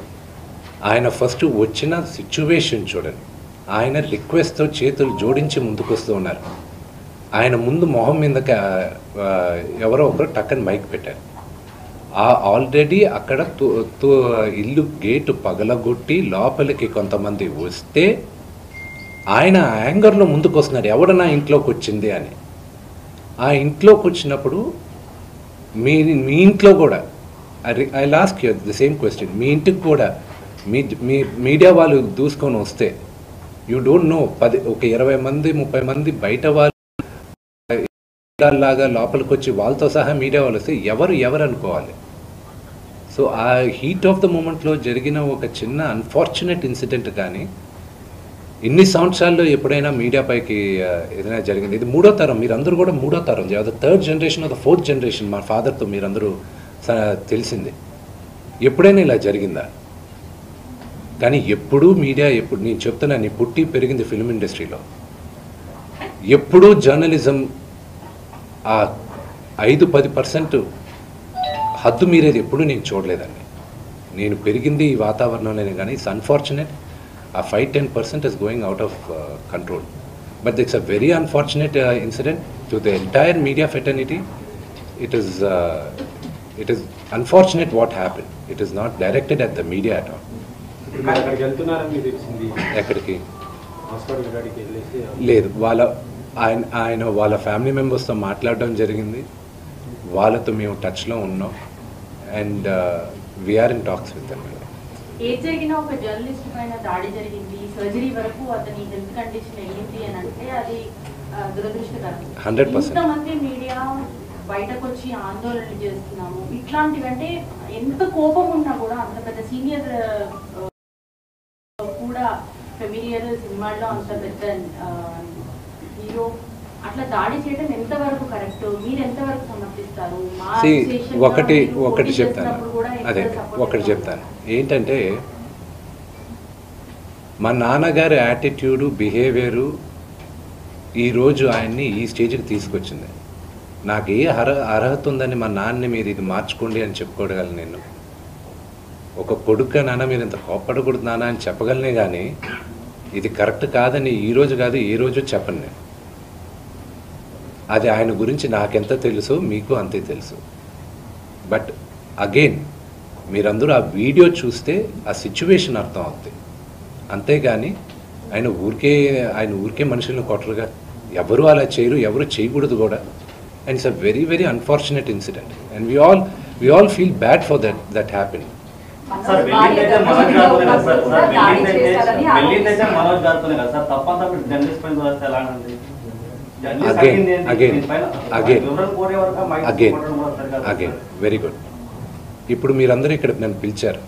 ఆయన ఫస్ట్ వచ్చిన సిచ్యువేషన్ చూడండి. ఆయన రిక్వెస్ట్తో చేతులు జోడించి ముందుకు వస్తూ ఉన్నారు. ఆయన ముందు మొహం మీద ఎవరో ఒకరు టక్కని మైక్ పెట్టారు. ఆల్రెడీ అక్కడ ఇల్లు గేటు పగలగొట్టి లోపలికి కొంతమంది వస్తే ఆయన యాంగర్లో ముందుకు వస్తున్నారు, ఎవడ నా ఇంట్లోకి వచ్చింది అని. ఆ ఇంట్లోకి వచ్చినప్పుడు మీ ఇంట్లో కూడా, I last you the same question, మీ ఇంటికి కూడా మీ మీడియా వాళ్ళు దూసుకొని వస్తే, యూ డోంట్ నో, ఒక 20 మంది 30 మంది బయట వాళ్ళు లాగా లోపలికి వచ్చి వాళ్ళతో సహా మీడియా వాళ్ళు వస్తే ఎవరు అనుకోవాలి. సో ఆ హీట్ ఆఫ్ ద మూమెంట్లో జరిగిన ఒక చిన్న అన్ఫార్చునేట్ ఇన్సిడెంట్ కానీ ఇన్ని సంవత్సరాల్లో ఎప్పుడైనా మీడియా పైకి ఏదైనా జరిగింది? ఇది 3వ తరం, మీరందరూ కూడా 3వ తరం, the 3rd generation of the 4th generation. మా ఫాదర్తో మీరందరూ తెలిసింది. ఎప్పుడైనా ఇలా జరిగిందా? కానీ ఎప్పుడూ మీడియా, ఎప్పుడు నేను చెప్తున్నాను, నీ పుట్టి పెరిగింది ఫిల్మ్ ఇండస్ట్రీలో, ఎప్పుడూ జర్నలిజం ఆ 5-10% హద్దు మీరేది ఎప్పుడు నేను చూడలేదండి. నేను పెరిగింది ఈ వాతావరణంలోనే, కానీ ఇట్స్ అన్ఫార్చునేట్ ఆ 5-10% is going out of control. But it's a very unfortunate incident to the entire media fraternity. It is unfortunate what happened. It is not directed at the media at all. ఇప్పుడు మీరు అక్కడికి వెళ్తున్నారని మీకు తెలిసింది, ఎక్కడికి hospital కాడికి వెళ్ళేసి లేదు, ఆయన వాళ్ళ ఫ్యామిలీ మెంబర్స్తో మాట్లాడడం జరిగింది, వాళ్ళతో మేము టచ్లో ఉన్నాం and we're in talks with them. ఏది జరిగినా ఒక జర్నలిస్ట్ పైన దాడి జరిగింది, సర్జరీ వరకు అతని హెల్త్ కండిషన్ వెళ్ళింది అని అంటే అది దురదృష్టకరం. 100%. ఇంతమంది మీడియా బయటకు వచ్చి ఆందోళనలు చేస్తున్నాము, ఇట్లాంటివి అంటే ఎంత కోపం ఉన్నా కూడా అంత పెద్ద సీనియర్ కూడా ఫెమిలియర్ సినిమాల్లో అంత పెద్ద హీరో అట్లా దాడి చేయడం ఎంతవరకు కరెక్ట్, మీరు ఎంతవరకు సమర్థిస్తారు? ఒకటి చెప్తాను ఏంటంటే, మా నాన్నగారి యాటిట్యూడు బిహేవియరు ఈరోజు ఆయన్ని ఈ స్టేజ్కి తీసుకొచ్చింది. నాకు ఏ అర్హత ఉందని మా నాన్నని మీరు ఇది మార్చుకోండి అని చెప్పుకోగలను. నేను ఒక కొడుకు నాన్న మీరు ఇంత కోప్పడకూడదు నాన్న అని చెప్పగలనే కానీ ఇది కరెక్ట్ కాదని ఈరోజు కాదు ఏ రోజు చెప్పను నేను. అది ఆయన గురించి నాకెంత తెలుసో మీకు అంతే తెలుసు. బట్ అగైన్ మీరందరూ ఆ వీడియో చూస్తే ఆ సిచ్యువేషన్ అర్థం అవుతుంది. అంతేగాని ఆయన ఊరికే మనుషులను కొట్టరుగా, ఎవరు అలా చేయరు, ఎవరు చేయకూడదు కూడా. And it's a very very unfortunate incident and we all feel bad for that happened. Sir వెళ్ళిందైతే మనోజ్ గారితోనే కదా సార్, వెళ్ళిందైతే మనోజ్ గారితోనే కదా సార్, తప్పంతా జర్నలిస్ట్ పైన వస్తే ఎలా అండి? Again very good. ఇప్పుడు మీరందరూ ఇక్కడ నన్ను పిలిచారు,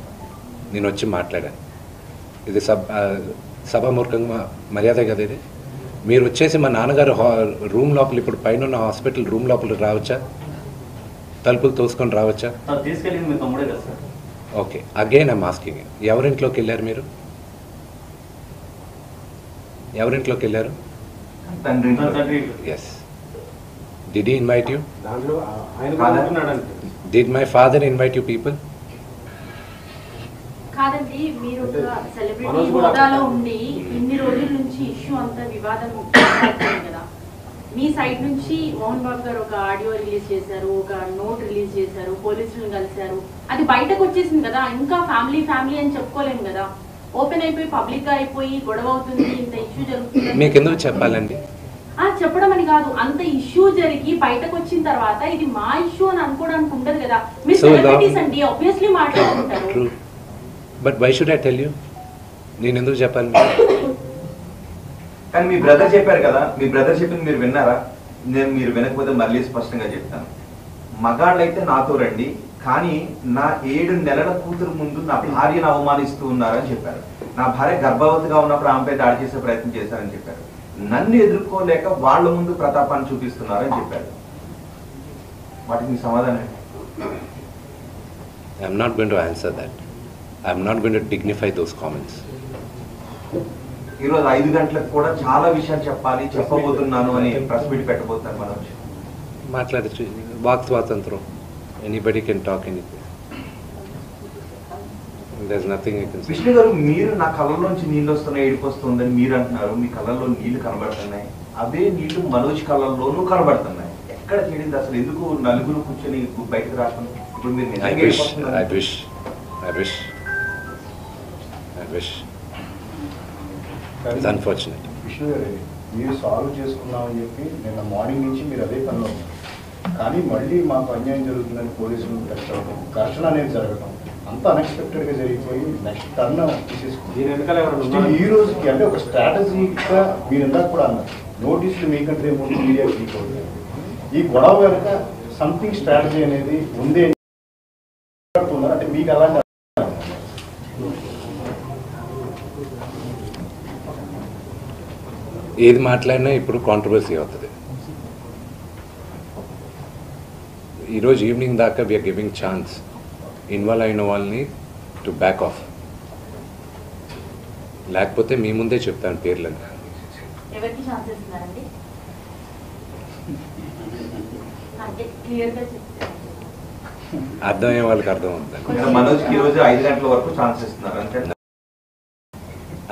నేను వచ్చి మాట్లాడాను. ఇది సభామూర్ఖంగా మర్యాద కదా ఇది. మీరు వచ్చేసి మా నాన్నగారు రూమ్ లోపల, ఇప్పుడు పైన ఉన్న హాస్పిటల్ రూమ్ లోపలికి రావచ్చా? తలుపులు తోసుకొని రావచ్చా? తీసుకెళ్ళింది మీ తమ్ముడే కదా sir. Okay, again I'm asking, ఎవరింట్లోకి వెళ్ళారు మీరు? ఎవరింట్లోకి వెళ్ళారు? Yes. Did he invite you? Did my father invite you people? కాదండి, మీరు ఒక సెలబ్రిటీ హోదాలో ఉండి ఇన్ని రోజుల నుంచి ఇష్యూ అంతా వివాదం కదా, మీ సైడ్ నుంచి మోహన్ బాబు గారు ఒక ఆడియో రిలీజ్ చేశారు, ఒక నోట్ రిలీజ్ చేశారు, పోలీసులను కలిశారు, అది బయటకు వచ్చేసింది కదా. ఇంకా ఫ్యామిలీ అని చెప్పుకోలేము కదా, ఓపెన్ అయిపోయి పబ్లిక్ గా అయిపోయి గొడవ అవుతుంది, ఇంత ఇష్యూ జరుగుతుంది. మీకు ఎందుకు చెప్పాలండి? చెప్పడం అని కాదు, అంత ఇష్యూ జరిగి బయటకు వచ్చిన తర్వాత ఇది మా ఇష్యూ అని అనుకోవడానికి ఉండదు కదా. మీరు సెలబ్రిటీస్ అండి, ఆబ్వియస్లీ మాట్లాడుకుంటారు. But why should I tell you? నేను ఎందుకు చెప్పాలి? కానీ మీ బ్రదర్ చెప్పారు కదా, మీ బ్రదర్ చెప్పింది మీరు విన్నారా? మీరు వినకపోతే మళ్ళీ స్పష్టంగా చెప్తాను. మగాళ్ళైతే నాతో రండి, కానీ నా 7 నెలల కూతురు ముందు నా భార్యను అవమానిస్తూ ఉన్నారని చెప్పారు. నా భార్య గర్భవతిగా ఉన్నప్పుడు ఆమెపై దాడి చేసే ప్రయత్నం చేశారని చెప్పారు. నన్ను ఎదుర్కోలేక వాళ్ళ ముందు ప్రతాపాన్ని చూపిస్తున్నారని చెప్పారు. వాటికి మీ సమాధానం? I'm not going to answer that. I'm not going to dignify those comments. ఈరోజు 5 గంటలకు కూడా చాలా విషయాలు చెప్పబోతున్నాను అని ప్రెస్ మీట్ పెట్టబోతున్నారు మనోజ్. మాట్లాడచ్చు, వాక్ స్వాతంత్రం. Anybody can talk anything. There's nothing I can say. Vishnu గారు, మీరు నా కళ్ళలోంచి నీళ్ళు వస్తున్నాయి, ఏడుపు వస్తుందని మీరు అంటున్నారు. మీ కళ్ళల్లో నీళ్లు కనబడుతున్నాయి, అవే నీళ్లు మనోజ్ కళ్ళల్లోనూ కనబడుతున్నాయి. ఎక్కడ చెడింది అసలు? ఎందుకు నలుగురు కూర్చొని బయటకు రాకుండా? ఇప్పుడు మీరు I wish. It's unfortunate. Vishnu గారు, మీరు సాల్వ్ చేసుకున్నామని చెప్పి నిన్న మార్నింగ్ నుంచి మీరు అదే పనిలో ఉన్నారు. కానీ మళ్ళీ మాకు అన్యాయం జరుగుతుందని పోలీసులు తెచ్చడం, ఘర్షణ అనేది జరగడం అంత అన్ఎక్స్పెక్టెడ్గా జరిగిపోయి నెక్స్ట్ టర్న్ తీసేసుకుంది. ఈ రోజుకి అంటే ఒక స్ట్రాటజీగా మీరు ఇందాక కూడా అన్నారు, నోటీసులు మీకంటే ముందు మీడియా లీక్ అవుతుంది. ఈ గొడవ వెనుక సంథింగ్ స్ట్రాటజీ అనేది ఉంది అంటే మీకు అలాంటి ఏది మాట్లాడినా ఇప్పుడు కాంట్రవర్సీ అవుతుంది. ఈరోజు ఈవినింగ్ దాకా వీఆర్ గివింగ్ ఛాన్స్ ఇన్వాల్వ్ అయిన వాళ్ళని టు బ్యాక్ ఆఫ్. లేకపోతే మీ ముందే చెప్తాను పేర్లను. ఎవరికి ఛాన్స్ ఇస్తున్నారండి? అంటే క్లియర్గా చెప్తాను, అర్థమయ్యే వాళ్ళకి అర్థం అవుతుంది. మనోజ్కి ఈరోజు 5 గంటల వరకు ఛాన్స్ ఇస్తున్నారు అంటే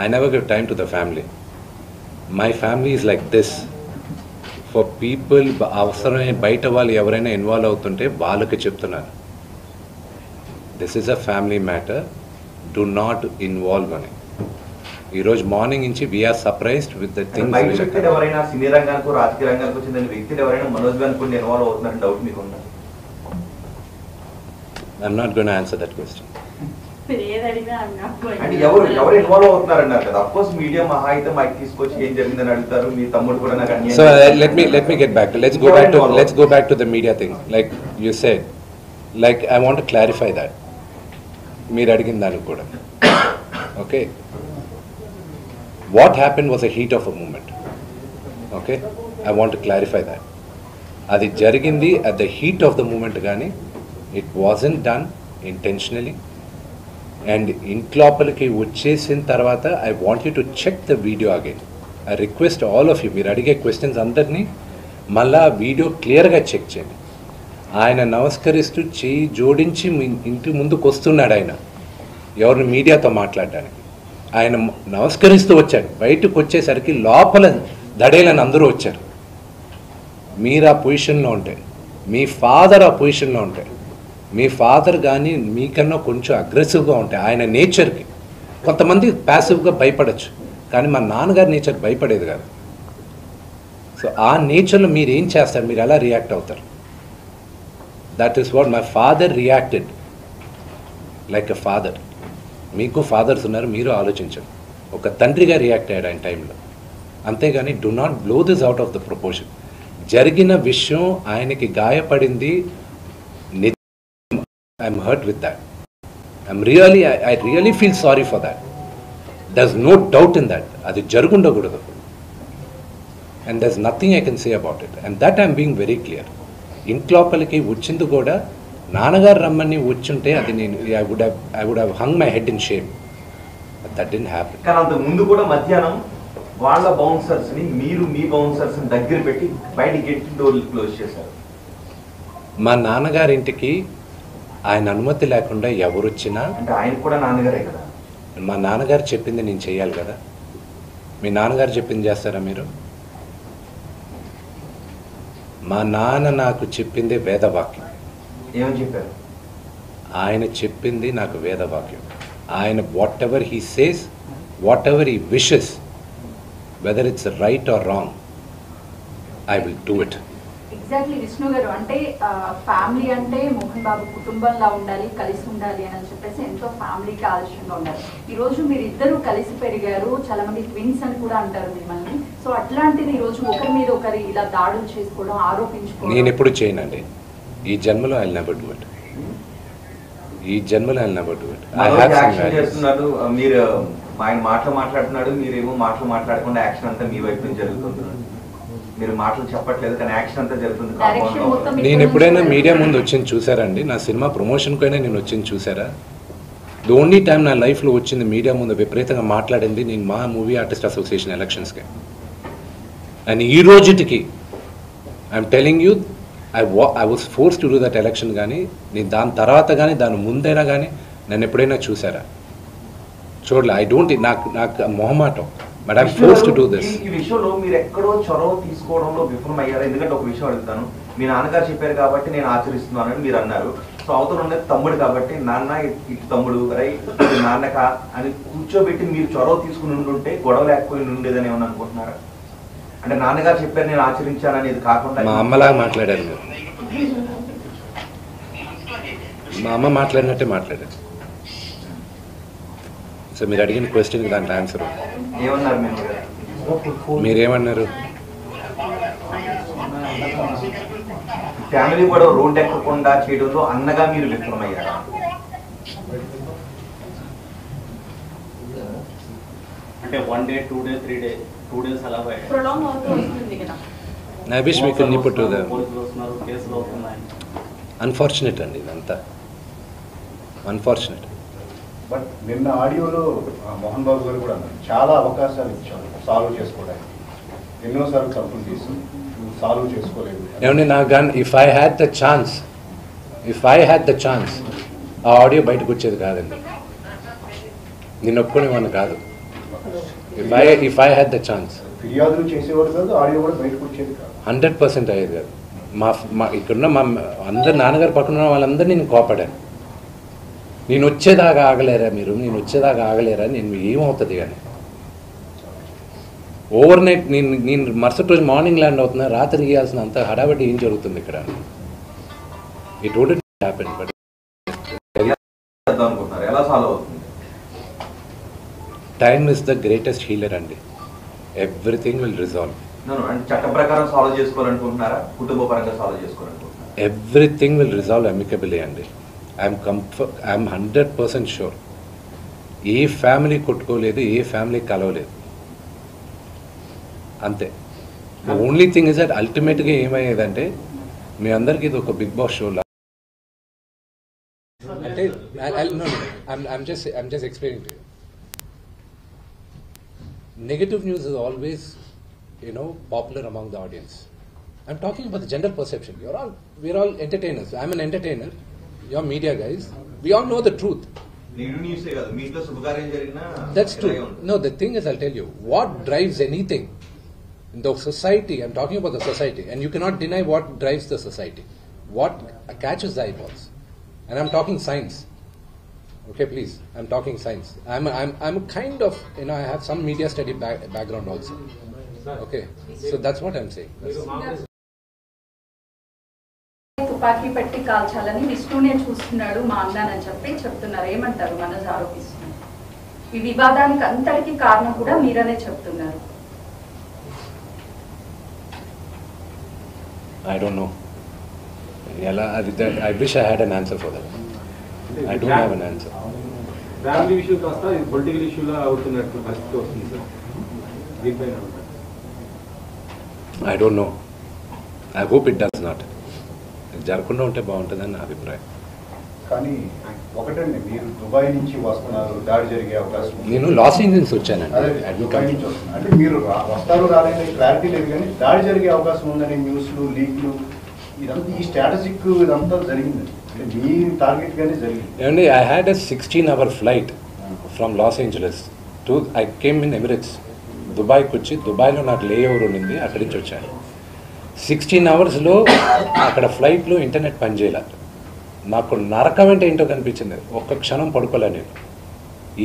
I never give time to the family. My family is like this. For people అవసరమైన బయట వాళ్ళు ఎవరైనా ఇన్వాల్వ్ అవుతుంటే వాళ్ళకి చెప్తున్నారు, this is a family matter, do not involve అని. ఈరోజు మార్నింగ్ నుంచి we are surprised with the things. వ్యక్తులు ఎవరైనా సినీ రంగానికి రాజకీయ రంగానికి చెందిన వ్యక్తులు ఎవరైనా మనోజ్ గారిని కొన్ని ఇన్వాల్వ్ అవుతున్నారని డౌట్ మీకు ఉందా? I'm not gonna answer that question. అంటే ఎవరు ఇన్వాల్వ్ అవుతున్నారన్నారు కదా. అఫ్ కోర్స్ మీడియా మహా అయితే మైక్ తీసుకొచ్చి ఏం జరిగిందని అడుగుతారు. మీ తమ్ముడు కూడా నాకు అన్యాయం. So let me get back. Let's go back to the media thing. Like you said, like I want to clarify that. మీరు అడిగిన దానికి కూడా. Okay. What happened was a heat of a moment. Okay. I want to clarify that. అది జరిగింది at the heat of the moment కానీ it wasn't done intentionally. And ఇంట్లోపలికి వచ్చేసిన తర్వాత I want you to check the video again. I request all of you, మీరు అడిగే questions అందరినీ మళ్ళా వీడియో క్లియర్గా చెక్ చేయండి. ఆయన నమస్కరిస్తూ చేయి జోడించి ఇంటి ముందుకు వస్తున్నాడు. ఆయన ఎవరిని మీడియాతో మాట్లాడడానికి ఆయన నమస్కరిస్తూ వచ్చాడు. బయటకు వచ్చేసరికి లోపల దడేలని అందరూ వచ్చారు. మీరు ఆ పొజిషన్లో ఉంటే, మీ ఫాదర్ ఆ పొజిషన్లో ఉంటే, మీ ఫాదర్ కానీ మీకన్నా కొంచెం అగ్రెసివ్గా ఉంటాయి ఆయన నేచర్కి. కొంతమంది ప్యాసివ్గా భయపడచ్చు, కానీ మా నాన్నగారి నేచర్ భయపడేది కాదు. సో ఆ నేచర్లో మీరు ఏం చేస్తారు, మీరు ఎలా రియాక్ట్ అవుతారు? That is what my father reacted like a father. మీకు ఫాదర్స్ ఉన్నారు, మీరు ఆలోచించండి. ఒక తండ్రిగా రియాక్ట్ అయ్యాడు ఆయన టైంలో. అంతేగాని do not blow this out of the proportion. జరిగిన విషయం ఆయనకి గాయపడింది. I'm hurt with that. I really feel sorry for that. There's no doubt in that. అది జరుగుండకూడదు. And there's nothing I can say about it. And that I'm being very clear. ఇంట్లోపలికి వచ్చింది కూడా నాన్నగారు రమ్మని వచ్చుంటే అది నేను I would have hung my head in shame. But that didn't happen. కానీ అంత ముందు కూడా మధ్యాహ్నం వాళ్ళ బౌన్సర్స్ ని మీరు మీ బౌన్సర్స్ ని దగ్గర పెట్టి బయట గేట్ డోర్లు క్లోజ్ చేశారు. మా నాన్నగారింటికి ఆయన అనుమతి లేకుండా ఎవరు వచ్చినా, అంటే ఆయన కూడా నాన్నగారే కదా. మా నాన్నగారు చెప్పింది నేను చేయాలి కదా. మీ నాన్నగారు చెప్పింది చేస్తారా మీరు? మా నాన్న నాకు చెప్పింది వేదవాక్యం. ఏమని చెప్పారు? ఆయన చెప్పింది నాకు వేదవాక్యం. ఆయన what ever he says, what ever he wishes, whether it's right are wrong, I will do it. Exactly Vishnu గారు, అంటే ఫ్యామిలీ అంటే మోహన్ బాబు కుటుంబంలా ఉండాలి, కలిసి ఉండాలి అని చెప్పేసి ఎంతో ఫ్యామిలీకి ఆలోచనగా ఉండాలి. ఈ రోజు మీరు ఇద్దరు కలిసి పెరిగారు, చాలా మంది ట్విన్స్ అని కూడా అంటారు మిమ్మల్ని. సో అట్లాంటిది ఈ రోజు ఒకరి మీద ఒకరి ఇలా దాడులు చేసుకోవడం, ఆరోపించుకోవడం నేను ఎప్పుడు చేయనండి. ఈ జన్మలో ఐ నెవర్ డూ ఇట్. ఈ జన్మలో ఐ నెవర్ డూ ఇట్. చేస్తున్నారు మీరు, ఆయన మాటలు మాట్లాడుతున్నాడు, మీరేమో మాటలు మాట్లాడకుండా యాక్షన్ అంతా మీ వైపు నుంచి జరుగుతుంది. మీరు మాటలు చెప్పట్లేదు కానీ యాక్షన్ అంతా జరుగుతుంది. నేను ఎప్పుడైనా మీడియా ముందు వచ్చింది చూసారండి? నా సినిమా ప్రమోషన్కైనా నేను వచ్చింది చూసారా? ది ఓన్లీ టైం నా లైఫ్లో వచ్చింది మీడియా ముందు విపరీతంగా మాట్లాడింది నేను మా మూవీ ఆర్టిస్ట్ అసోసియేషన్ ఎలక్షన్స్కి. అండ్ ఈ రోజుటికి I'm telling you, I was force to do that election. కానీ నేను దాని తర్వాత కానీ దాని ముందైనా కానీ నన్ను ఎప్పుడైనా చూసారా? చూడలే. ఐ డోంట్, నాకు మొహమాటం. But I'm forced to do this. ఈ విషయంలో మీరు ఎక్కడో చొరవ తీసుకోవడంలో విఫలమయ్యారు. ఎందుకంటే ఒక విషయం అడుగుతాను, మీ నాన్నగారు చెప్పారు కాబట్టి నేను ఆచరిస్తున్నానని మీరు అన్నారు. సో అవతల ఉన్నది తమ్ముడు కాబట్టి నాన్న ఇటు తమ్ముడు రైట్ నాన్నక అని కూర్చోబెట్టి మీరు చొరవ తీసుకుని ఉండుంటే గొడవ లేకపోయి ఉండేదని ఏమన్నా అనుకుంటున్నారా? అంటే నాన్నగారు చెప్పారు నేను ఆచరించానని ఇది కాకుండా మా అమ్మలాగా మాట్లాడారు మీరు. మా అమ్మ మాట్లాడినట్టే మాట్లాడారు. సో మీరు అడిగిన క్వశ్చన్కి దాంట్లో ఆన్సర్ ఏమన్నారు? మీరేమన్నారు? ఫ్యామిలీ కూడా రోడ్ ఎక్కకుండా చేయడంలో అన్నగా మీరు విఫలమయ్యారా? అంటే 1 day 2 days 3 days 2 days అలా ప్రొలాంగ్ అవుతూ వస్తుంది కదా. I wish we could nip it to the కేసులు అవుతున్నాయి. అన్ఫార్చునేట్ అండి ఇదంతా, అన్ఫార్చునేట్. బట్ నిన్న ఆడియోలో మోహన్ బాబు గారు కూడా అన్నారు చాలా అవకాశాలు ఇచ్చారు సాల్వ్ చేసుకోవడానికి, ఎన్నోసార్లు తప్పులు తీసి సాల్వ్ చేసుకోలేదు. ఏమండి నా gun if I had the chance ఆ ఆడియో బయటకు వచ్చేది కాదండి. నేను ఒప్పుకునేవాడిని కాదు. If I had the chance. ఫిర్యాదులు చేసేవాడు కాదు, ఆడియో కూడా బయటకు వచ్చేది కాదు. 100% అయ్యేది కాదు. మా ఇక్కడున్న మా అందరు నాన్నగారు పక్కన ఉన్న వాళ్ళందరినీ నేను కోపడాను. నేను వచ్చేదాకా ఆగలేరా మీరు, నేను వచ్చేదాకా ఆగలేరా, నేను ఏమవుతుంది కానీ ఓవర్ నైట్ నేను మరుసటి రోజు మార్నింగ్ ల్యాండ్ అవుతున్నా, రాత్రి ఇవ్వాల్సిన అంత హడాబడి ఏం జరుగుతుంది ఇక్కడ. It wouldn't happen. బట్ ఎలా సాల్వ్ అవుతుంది? Time is the greatest healer అండి. Everything will resolve. అంటే చట్ట ప్రకారం సాల్వ్ చేసుకోవాలనుకుంటున్నారా, కుటుంబ పరంగా సాల్వ్ చేసుకోవాలనుకుంటున్నారా? ఎవ్రీథింగ్ విల్ రిజాల్వ్ అమికబుల్లీ అండి. I'm 100% sure. ఏ ఫ్యామిలీ కొట్టుకోలేదు, ఏ ఫ్యామిలీ కలవలేదు, అంతే. The only thing is that అల్టిమేట్గా ఏమయ్యేదంటే మీ అందరికీ ఇది ఒక బిగ్ బాస్ షో లా. అంటే I'm just explaining to you. Negative news is always, popular among the audience. I'm talking about the general perception. We're all entertainers. I'm an entertainer. You're media guys. We all know the truth. That's true. No, the thing is, I'll tell you, what drives anything in the society, I'm talking about the society, and you cannot deny what drives the society. What catches the eyeballs. And I'm talking science. Okay, please. I'm talking science. I'm kind of, I have some media study background also. Okay, so that's what I'm saying. తుపాకీ పెట్టి కాల్చాలని విష్ణునే చూస్తున్నాడు మా అన్నని చెప్తున్నారు. ఏమంటారు? మనోజ్ ఆరోపిస్తున్నారు. ఈ వివాదానికి అంతటికి కారణం కూడా మీరనే చెప్తున్నారు. I don't know. I wish I had an answer for that. I don't have an answer. Family issue కాస్త పొలిటికల్ ఇష్యూలా అవుతున్నట్టు పరిస్థితి వస్తుంది సార్. దీనిపైన I don't know. I hope it does not. జరగకుండా ఉంటే బాగుంటుందని నా అభిప్రాయం. కానీ ఒకటండి, మీరు దుబాయ్ నుంచి వస్తున్నారు, దాడి జరిగే అవకాశం ఉంది. నేను లాస్ ఏంజల్స్ వచ్చానండి. అంటే మీరు వస్తారు రాలేని క్లారిటీ లేదు, కానీ దాడి జరిగే అవకాశం ఉందని న్యూస్లు, లీక్లు, ఇదంతా ఈ స్ట్రాటజిక్ ఇదంతా జరిగింది. అంటే మీ టార్గెట్ గానే జరిగింది. ఏమండి, I had a 16-hour flight from Los Angeles to, I came in Emirates. దుబాయ్కి వచ్చి, దుబాయ్లో నాకు లే ఓవర్ ఉండింది, అక్కడి నుంచి వచ్చాను. 16 అవర్స్లో అక్కడ ఫ్లైట్లో ఇంటర్నెట్ పనిచేయలేదు. నాకు నరకం అంటే ఏంటో కనిపించింది. ఒక్క క్షణం పడుకోలే నేను.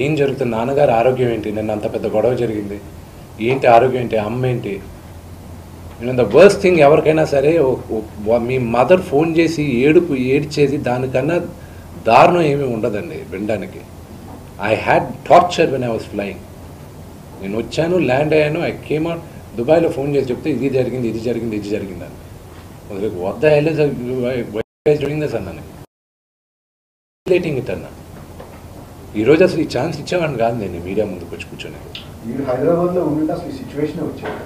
ఏం జరుగుతుంది, నాన్నగారు ఆరోగ్యం ఏంటి, నిన్న అంత పెద్ద గొడవ జరిగింది ఏంటి, ఆరోగ్యం ఏంటి, అమ్మ ఏంటి. ద వర్స్ట్ థింగ్ ఎవరికైనా సరే, మీ మదర్ ఫోన్ చేసి ఏడ్చేది దానికన్నా దారుణం ఏమీ ఉండదండి వినడానికి. I had torture when I was flying. నేను వచ్చాను, ల్యాండ్ అయ్యాను, ఐ కేమ్ అవుట్. దుబాయ్లో ఫోన్ చేసి చెప్తే ఇది జరిగింది అని. What the hell is doing this అన్నాను. లేటింగ్ ఇట్ అన్నా. ఈరోజు అసలు ఈ ఛాన్స్ ఇచ్చేవాడిని కాదు నేను మీడియా ముందుకు వచ్చి కూర్చొని. హైదరాబాద్లో ఉంటే అసలు ఈ సిచ్యువేషన్ వచ్చేది.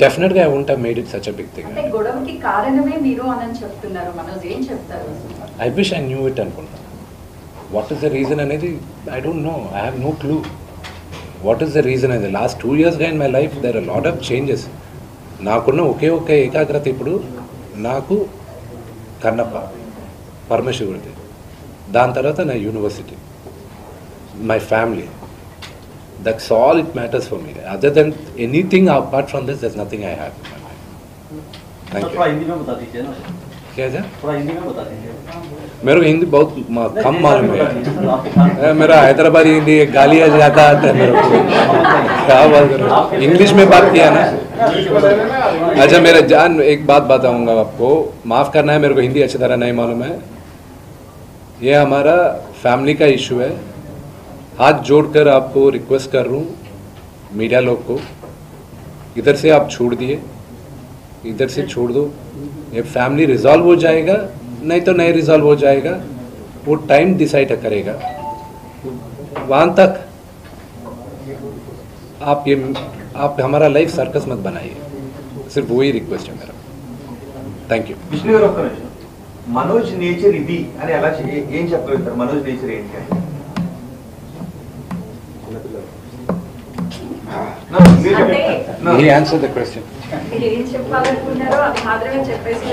డెఫినెట్గా I won't have made it such a big thing. గొడవకి కారణమే మీరు అని చెప్తున్నారు. మనోజ్ ఏం చెప్తారు? I wish I knew it అనుకుంటా. వాట్ ఈస్ ద రీజన్ అనేది I don't know. I have no clue. What is the reason అనేది లాస్ట్ 2 yearsగా in my life there are lot of changes. నాకున్న ఒకే ఏకాగ్రత ఇప్పుడు నాకు కన్నప్ప, పరమశివుడిది, దాని తర్వాత నా university, my family. That's all it matters for me. Other than anything apart from this, there's nothing I have in my life. Thank you. थोड़ा हिंदी में बता दीजिए ना. क्या है? थोड़ा हिंदी में बता दीजिए. मेरे को हिंदी बहुत कम मालूम है. मेरा हैदराबादी हिंदी गालियाँ ज़्यादा आता है मेरे को. क्या बात कर रहे हो? इंग्लिश में बात किया ना. अच्छा मेरा जान, एक बात बताऊंगा आपको, माफ़ करना है, मेरे को हिंदी अच्छी तरह नहीं मालूम है. ये हमारा फैमिली का इशू है. हाथ जोड़कर आपको रिक्वेस्ट कर रहा हूँ मीडिया लोग को, इधर से आप छोड़ दिए, इधर से छोड़ दो. ये फैमिली रिजॉल्व हो जाएगा, नहीं तो नहीं रिजॉल्व हो जाएगा, वो टाइम डिसाइड करेगा. वहाँ तक आप हमारा लाइफ सर्कस मत बनाइए. सिर्फ वही रिक्वेस्ट है मेरा. Thank you. విష్ణు గారు ఒక్క నిమిషం. మనోజ్ నేచర్ ఇది అని ఎలా ఏం చెప్పగలుగుతారు? మనోజ్ నేచర్ ఏంటి అని? He answered the question. మీరు ఏం చెప్పాలనుకున్నారో అది మాత్రమే చెప్పేసి